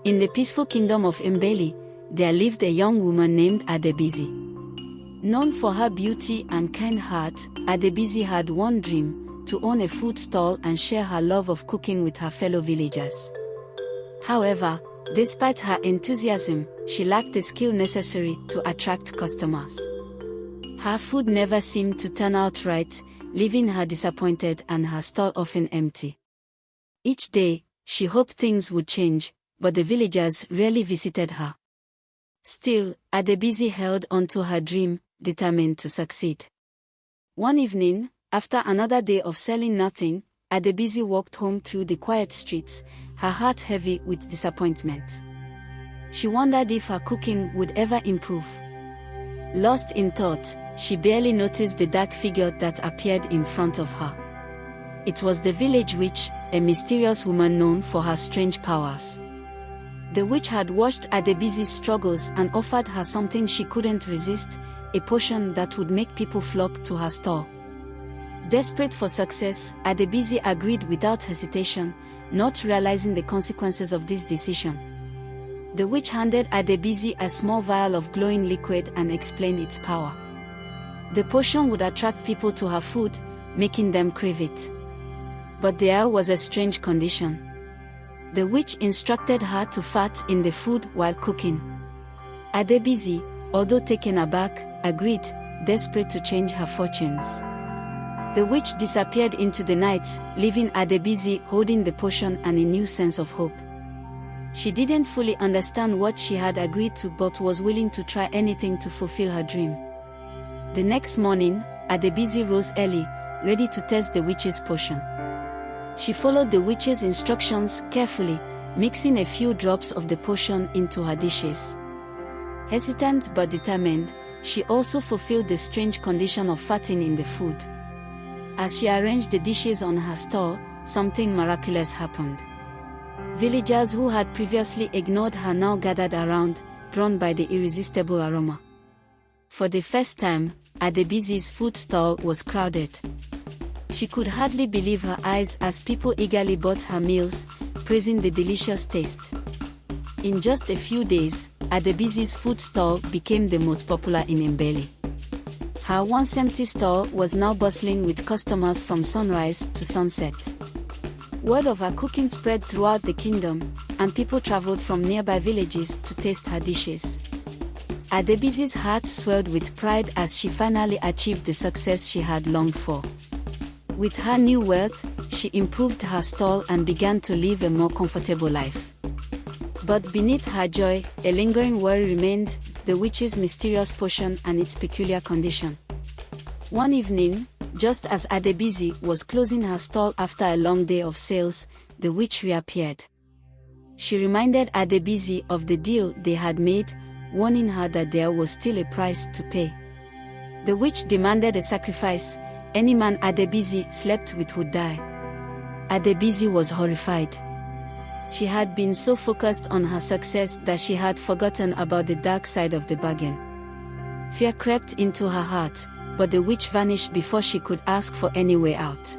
In the peaceful kingdom of Mbeli, there lived a young woman named Adebisi. Known for her beauty and kind heart, Adebisi had one dream: to own a food stall and share her love of cooking with her fellow villagers. However, despite her enthusiasm, she lacked the skill necessary to attract customers. Her food never seemed to turn out right, leaving her disappointed and her stall often empty. Each day, she hoped things would change, but the villagers rarely visited her. Still, Adebisi held on to her dream, determined to succeed. One evening, after another day of selling nothing, Adebisi walked home through the quiet streets, her heart heavy with disappointment. She wondered if her cooking would ever improve. Lost in thought, she barely noticed the dark figure that appeared in front of her. It was the village witch, a mysterious woman known for her strange powers. The witch had watched Adebisi's struggles and offered her something she couldn't resist, a potion that would make people flock to her stall. Desperate for success, Adebisi agreed without hesitation, not realizing the consequences of this decision. The witch handed Adebisi a small vial of glowing liquid and explained its power. The potion would attract people to her food, making them crave it. But there was a strange condition. The witch instructed her to fart in the food while cooking. Adebisi, although taken aback, agreed, desperate to change her fortunes. The witch disappeared into the night, leaving Adebisi holding the potion and a new sense of hope. She didn't fully understand what she had agreed to, but was willing to try anything to fulfill her dream. The next morning, Adebisi rose early, ready to test the witch's potion. She followed the witch's instructions carefully, mixing a few drops of the potion into her dishes. Hesitant but determined, she also fulfilled the strange condition of farting in the food. As she arranged the dishes on her stall, something miraculous happened. Villagers who had previously ignored her now gathered around, drawn by the irresistible aroma. For the first time, Adebisi's food stall was crowded. She could hardly believe her eyes as people eagerly bought her meals, praising the delicious taste. In just a few days, Adebisi's food stall became the most popular in Mbeli. Her once empty stall was now bustling with customers from sunrise to sunset. Word of her cooking spread throughout the kingdom, and people traveled from nearby villages to taste her dishes. Adebisi's heart swelled with pride as she finally achieved the success she had longed for. With her new wealth, she improved her stall and began to live a more comfortable life. But beneath her joy, a lingering worry remained: the witch's mysterious potion and its peculiar condition. One evening, just as Adebisi was closing her stall after a long day of sales, the witch reappeared. She reminded Adebisi of the deal they had made, warning her that there was still a price to pay. The witch demanded a sacrifice. Any man Adebisi slept with would die. Adebisi was horrified. She had been so focused on her success that she had forgotten about the dark side of the bargain. Fear crept into her heart, but the witch vanished before she could ask for any way out.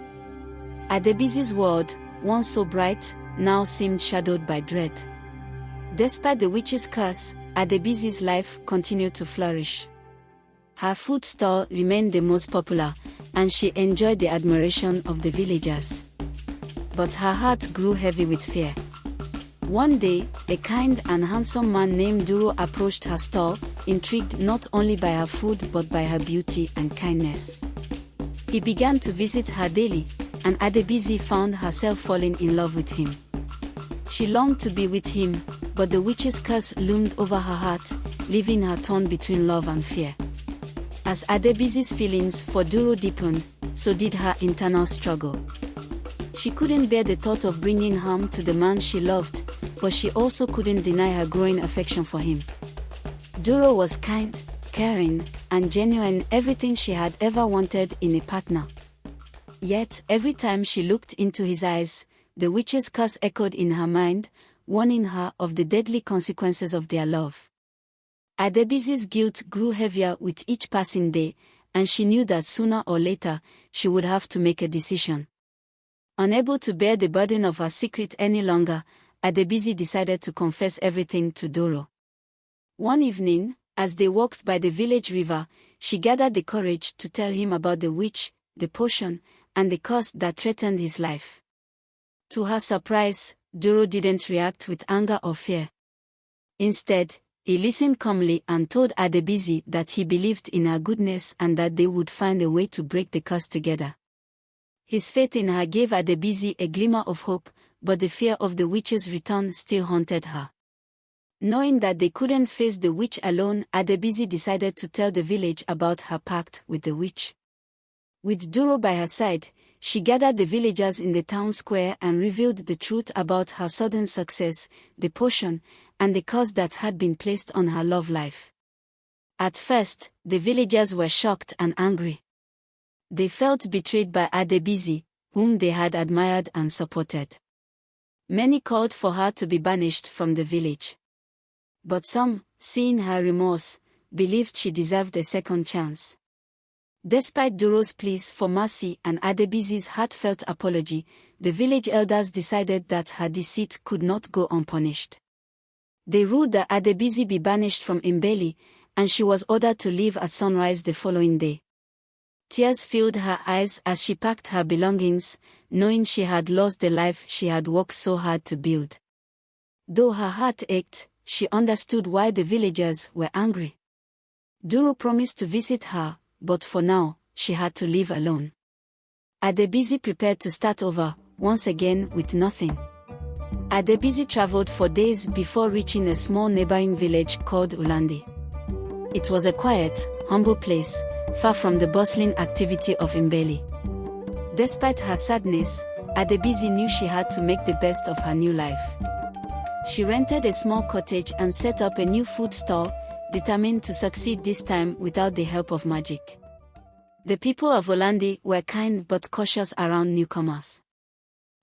Adebisi's world, once so bright, now seemed shadowed by dread. Despite the witch's curse, Adebisi's life continued to flourish. Her food stall remained the most popular, and she enjoyed the admiration of the villagers. But her heart grew heavy with fear. One day, a kind and handsome man named Duro approached her stall, intrigued not only by her food but by her beauty and kindness. He began to visit her daily, and Adebisi found herself falling in love with him. She longed to be with him, but the witch's curse loomed over her heart, leaving her torn between love and fear. As Adebisi's feelings for Duro deepened, so did her internal struggle. She couldn't bear the thought of bringing harm to the man she loved, but she also couldn't deny her growing affection for him. Duro was kind, caring, and genuine, everything she had ever wanted in a partner. Yet, every time she looked into his eyes, the witch's curse echoed in her mind, warning her of the deadly consequences of their love. Adebisi's guilt grew heavier with each passing day, and she knew that sooner or later, she would have to make a decision. Unable to bear the burden of her secret any longer, Adebisi decided to confess everything to Doro. One evening, as they walked by the village river, she gathered the courage to tell him about the witch, the potion, and the curse that threatened his life. To her surprise, Doro didn't react with anger or fear. Instead, he listened calmly and told Adebisi that he believed in her goodness and that they would find a way to break the curse together. His faith in her gave Adebisi a glimmer of hope, but the fear of the witch's return still haunted her. Knowing that they couldn't face the witch alone, Adebisi decided to tell the village about her pact with the witch. With Doro by her side, she gathered the villagers in the town square and revealed the truth about her sudden success, the potion, and the curse that had been placed on her love life. At first, the villagers were shocked and angry. They felt betrayed by Adebisi, whom they had admired and supported. Many called for her to be banished from the village. But some, seeing her remorse, believed she deserved a second chance. Despite Doro's pleas for mercy and Adebisi's heartfelt apology, the village elders decided that her deceit could not go unpunished. They ruled that Adebisi be banished from Imbeli, and she was ordered to leave at sunrise the following day. Tears filled her eyes as she packed her belongings, knowing she had lost the life she had worked so hard to build. Though her heart ached, she understood why the villagers were angry. Doro promised to visit her, but for now, she had to leave alone. Adebisi prepared to start over, once again with nothing. Adebisi traveled for days before reaching a small neighboring village called Ulandi. It was a quiet, humble place, far from the bustling activity of Imbeli. Despite her sadness, Adebisi knew she had to make the best of her new life. She rented a small cottage and set up a new food stall, determined to succeed this time without the help of magic. The people of Ulandi were kind but cautious around newcomers.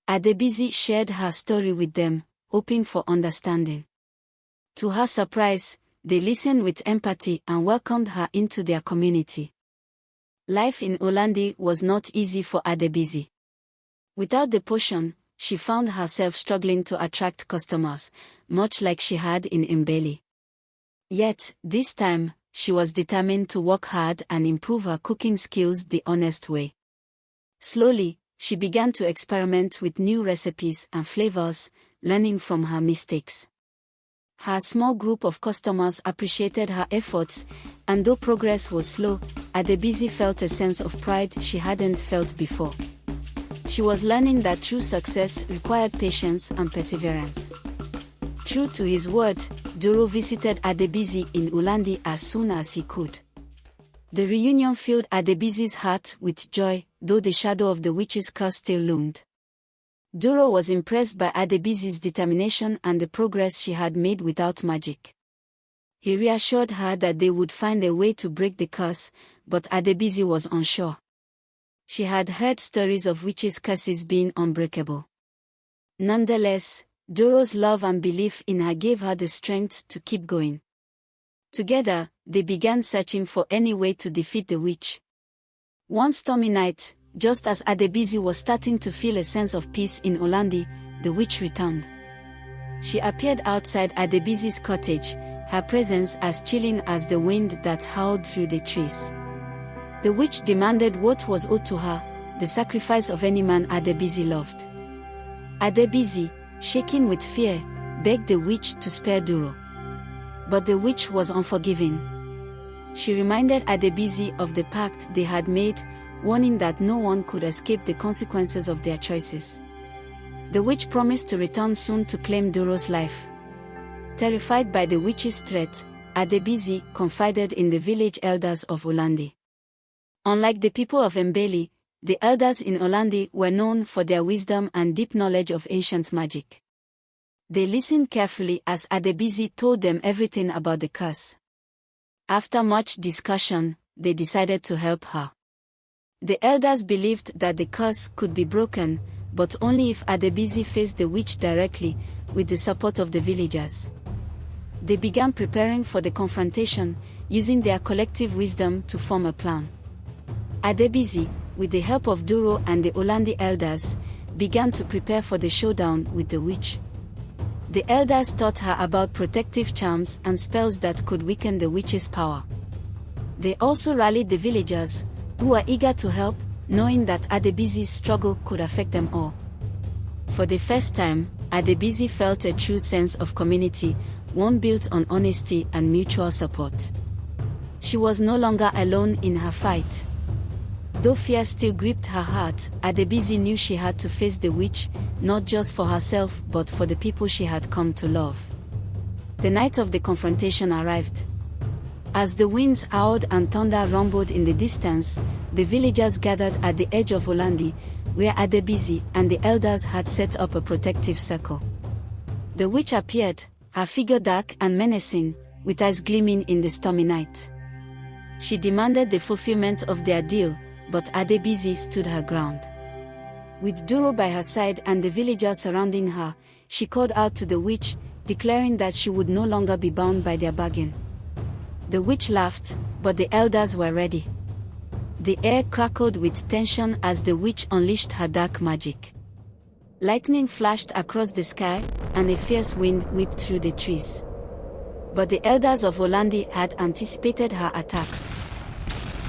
Adebisi shared her story with them, hoping for understanding. To her surprise, they listened with empathy and welcomed her into their community. Life in Ulandi was not easy for Adebisi. Without the potion, she found herself struggling to attract customers, much like she had in Imbeli. Yet, this time, she was determined to work hard and improve her cooking skills the honest way. Slowly, she began to experiment with new recipes and flavors, learning from her mistakes. Her small group of customers appreciated her efforts, and though progress was slow, Adebisi felt a sense of pride she hadn't felt before. She was learning that true success required patience and perseverance. True to his word, Doro visited Adebisi in Ulandi as soon as he could. The reunion filled Adebisi's heart with joy, though the shadow of the witch's curse still loomed. Doro was impressed by Adebisi's determination and the progress she had made without magic. He reassured her that they would find a way to break the curse, but Adebisi was unsure. She had heard stories of witches' curses being unbreakable. Nonetheless, Doro's love and belief in her gave her the strength to keep going. Together, they began searching for any way to defeat the witch. One stormy night, just as Adebisi was starting to feel a sense of peace in Ulandi, the witch returned. She appeared outside Adebisi's cottage, her presence as chilling as the wind that howled through the trees. The witch demanded what was owed to her, the sacrifice of any man Adebisi loved. Adebisi, shaking with fear, begged the witch to spare Doro. But the witch was unforgiving. She reminded Adebisi of the pact they had made, warning that no one could escape the consequences of their choices. The witch promised to return soon to claim Doro's life. Terrified by the witch's threat, Adebisi confided in the village elders of Ulandi. Unlike the people of Imbeli, the elders in Ulandi were known for their wisdom and deep knowledge of ancient magic. They listened carefully as Adebisi told them everything about the curse. After much discussion, they decided to help her. The elders believed that the curse could be broken, but only if Adebisi faced the witch directly, with the support of the villagers. They began preparing for the confrontation, using their collective wisdom to form a plan. Adebisi, with the help of Doro and the Ulandi elders, began to prepare for the showdown with the witch. The elders taught her about protective charms and spells that could weaken the witch's power. They also rallied the villagers, who were eager to help, knowing that Adebizi's struggle could affect them all. For the first time, Adebizi felt a true sense of community, one built on honesty and mutual support. She was no longer alone in her fight. Though fear still gripped her heart, Adebizi knew she had to face the witch, not just for herself but for the people she had come to love. The night of the confrontation arrived. As the winds howled and thunder rumbled in the distance, the villagers gathered at the edge of Olandi, where Adebizi and the elders had set up a protective circle. The witch appeared, her figure dark and menacing, with eyes gleaming in the stormy night. She demanded the fulfillment of their deal, but Adebizi stood her ground. With Duro by her side and the villagers surrounding her, she called out to the witch, declaring that she would no longer be bound by their bargain. The witch laughed, but the elders were ready. The air crackled with tension as the witch unleashed her dark magic. Lightning flashed across the sky, and a fierce wind whipped through the trees. But the elders of Olandi had anticipated her attacks.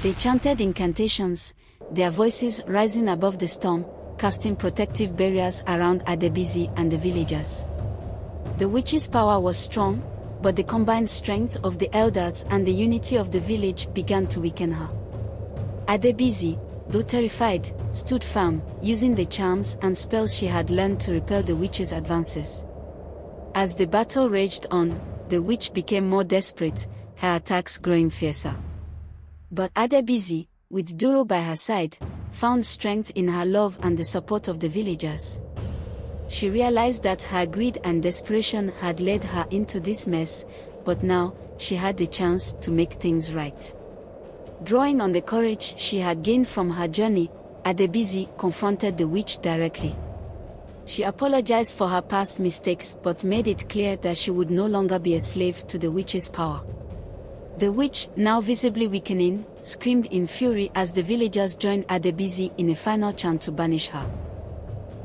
They chanted incantations, their voices rising above the storm, casting protective barriers around Adebizi and the villagers. The witch's power was strong, but the combined strength of the elders and the unity of the village began to weaken her. Adebizi, though terrified, stood firm, using the charms and spells she had learned to repel the witch's advances. As the battle raged on, the witch became more desperate, her attacks growing fiercer. But Adebizi, with Duro by her side, found strength in her love and the support of the villagers. She realized that her greed and desperation had led her into this mess, but now, she had the chance to make things right. Drawing on the courage she had gained from her journey, Adebizi confronted the witch directly. She apologized for her past mistakes but made it clear that she would no longer be a slave to the witch's power. The witch, now visibly weakening, screamed in fury as the villagers joined Adebizi in a final chant to banish her.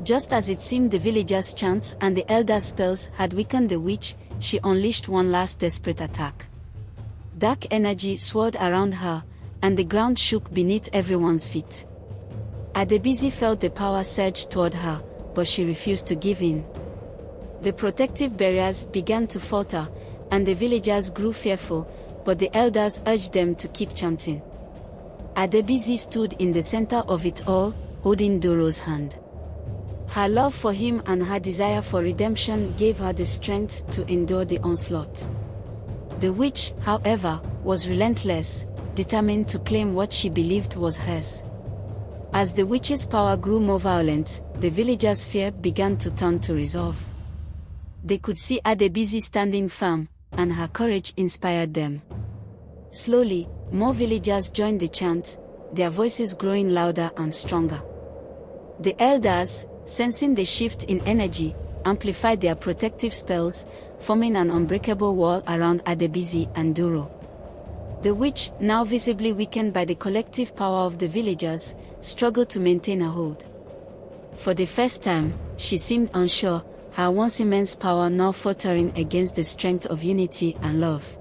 Just as it seemed the villagers' chants and the elders' spells had weakened the witch, she unleashed one last desperate attack. Dark energy swirled around her, and the ground shook beneath everyone's feet. Adebizi felt the power surge toward her, but she refused to give in. The protective barriers began to falter, and the villagers grew fearful, but the elders urged them to keep chanting. Adebizi stood in the center of it all, holding Duro's hand. Her love for him and her desire for redemption gave her the strength to endure the onslaught. The witch, however, was relentless, determined to claim what she believed was hers. As the witch's power grew more violent, the villagers' fear began to turn to resolve. They could see Adebizi standing firm, and her courage inspired them. Slowly, more villagers joined the chant, their voices growing louder and stronger. The elders, sensing the shift in energy, amplified their protective spells, forming an unbreakable wall around Adebizi and Duro. The witch, now visibly weakened by the collective power of the villagers, struggled to maintain a hold. For the first time, she seemed unsure, her once immense power now faltering against the strength of unity and love.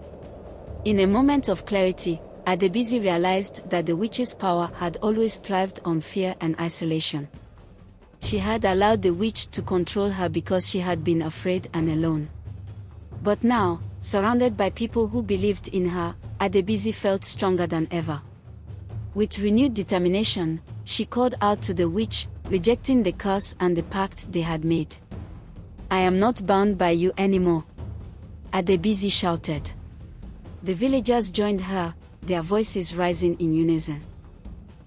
In a moment of clarity, Adebizi realized that the witch's power had always thrived on fear and isolation. She had allowed the witch to control her because she had been afraid and alone. But now, surrounded by people who believed in her, Adebizi felt stronger than ever. With renewed determination, she called out to the witch, rejecting the curse and the pact they had made. "I am not bound by you anymore," Adebizi shouted. The villagers joined her, their voices rising in unison.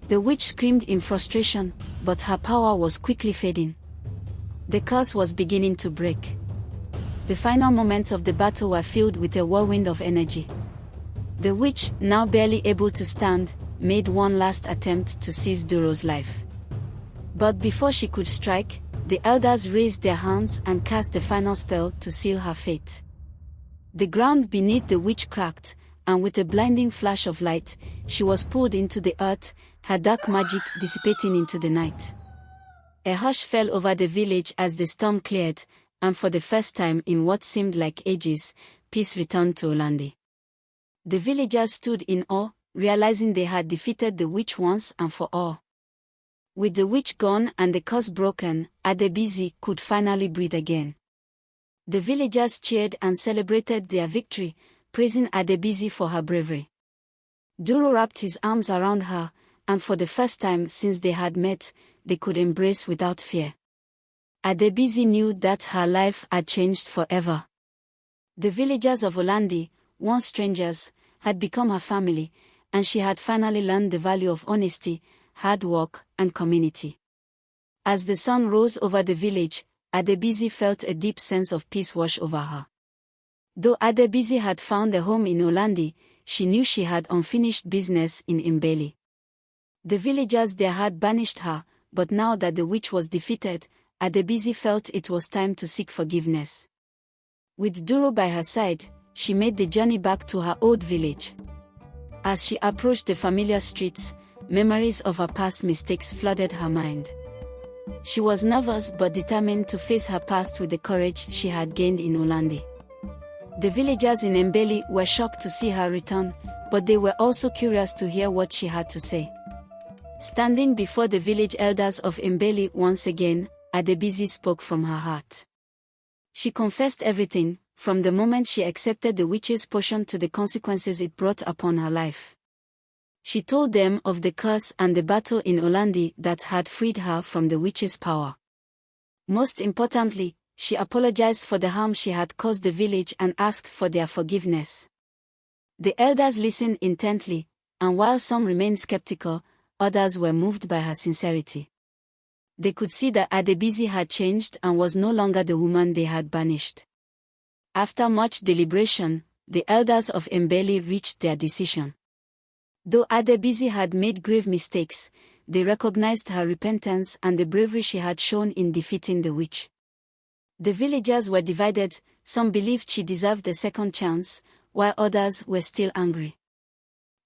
The witch screamed in frustration, but her power was quickly fading. The curse was beginning to break. The final moments of the battle were filled with a whirlwind of energy. The witch, now barely able to stand, made one last attempt to seize Duro's life. But before she could strike, the elders raised their hands and cast the final spell to seal her fate. The ground beneath the witch cracked, and with a blinding flash of light, she was pulled into the earth, her dark magic dissipating into the night. A hush fell over the village as the storm cleared, and for the first time in what seemed like ages, peace returned to Olandi. The villagers stood in awe, realizing they had defeated the witch once and for all. With the witch gone and the curse broken, Adebisi could finally breathe again. The villagers cheered and celebrated their victory, praising Adebisi for her bravery. Duro wrapped his arms around her, and for the first time since they had met, they could embrace without fear. Adebisi knew that her life had changed forever. The villagers of Olandi, once strangers, had become her family, and she had finally learned the value of honesty, hard work, and community. As the sun rose over the village, Adebisi felt a deep sense of peace wash over her. Though Adebisi had found a home in Olandi, she knew she had unfinished business in Imbeli. The villagers there had banished her, but now that the witch was defeated, Adebisi felt it was time to seek forgiveness. With Duro by her side, she made the journey back to her old village. As she approached the familiar streets, memories of her past mistakes flooded her mind. She was nervous but determined to face her past with the courage she had gained in Olandi. The villagers in Mbeli were shocked to see her return, but they were also curious to hear what she had to say. Standing before the village elders of Mbeli once again, Adebisi spoke from her heart. She confessed everything, from the moment she accepted the witch's potion to the consequences it brought upon her life. She told them of the curse and the battle in Olandi that had freed her from the witch's power. Most importantly, she apologized for the harm she had caused the village and asked for their forgiveness. The elders listened intently, and while some remained skeptical, others were moved by her sincerity. They could see that Adebisi had changed and was no longer the woman they had banished. After much deliberation, the elders of Mbeli reached their decision. Though Adebisi had made grave mistakes, they recognized her repentance and the bravery she had shown in defeating the witch. The villagers were divided, some believed she deserved a second chance, while others were still angry.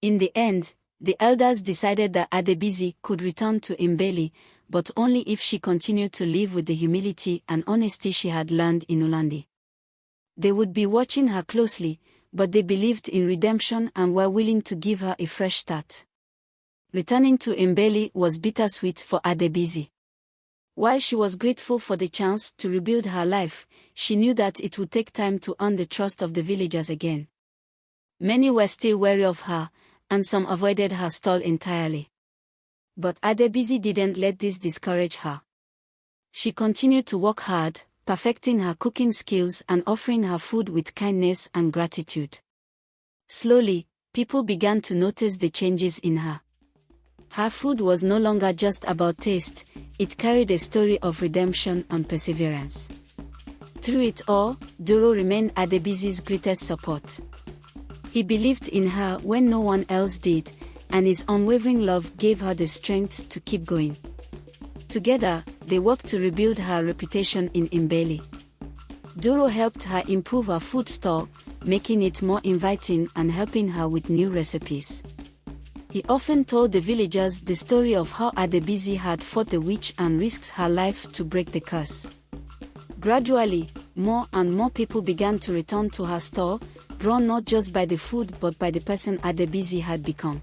In the end, the elders decided that Adebisi could return to Mbeli, but only if she continued to live with the humility and honesty she had learned in Olandi. They would be watching her closely, but they believed in redemption and were willing to give her a fresh start. Returning to Mbeli was bittersweet for Adebisi. While she was grateful for the chance to rebuild her life, she knew that it would take time to earn the trust of the villagers again. Many were still wary of her, and some avoided her stall entirely. But Adebisi didn't let this discourage her. She continued to work hard, perfecting her cooking skills and offering her food with kindness and gratitude. Slowly, people began to notice the changes in her. Her food was no longer just about taste, it carried a story of redemption and perseverance. Through it all, Duro remained Adebisi's greatest support. He believed in her when no one else did, and his unwavering love gave her the strength to keep going. Together, they worked to rebuild her reputation in Mbeli. Duro helped her improve her food stall, making it more inviting and helping her with new recipes. He often told the villagers the story of how Adebisi had fought the witch and risked her life to break the curse. Gradually, more and more people began to return to her stall, drawn not just by the food but by the person Adebisi had become.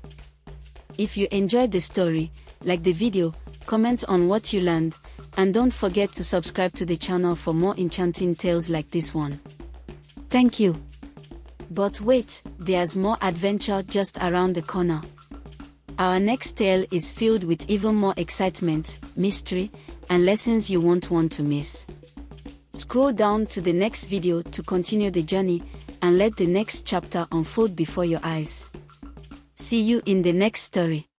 If you enjoyed the story, like the video, comment on what you learned, and don't forget to subscribe to the channel for more enchanting tales like this one. Thank you. But wait, there's more adventure just around the corner. Our next tale is filled with even more excitement, mystery, and lessons you won't want to miss. Scroll down to the next video to continue the journey, and let the next chapter unfold before your eyes. See you in the next story.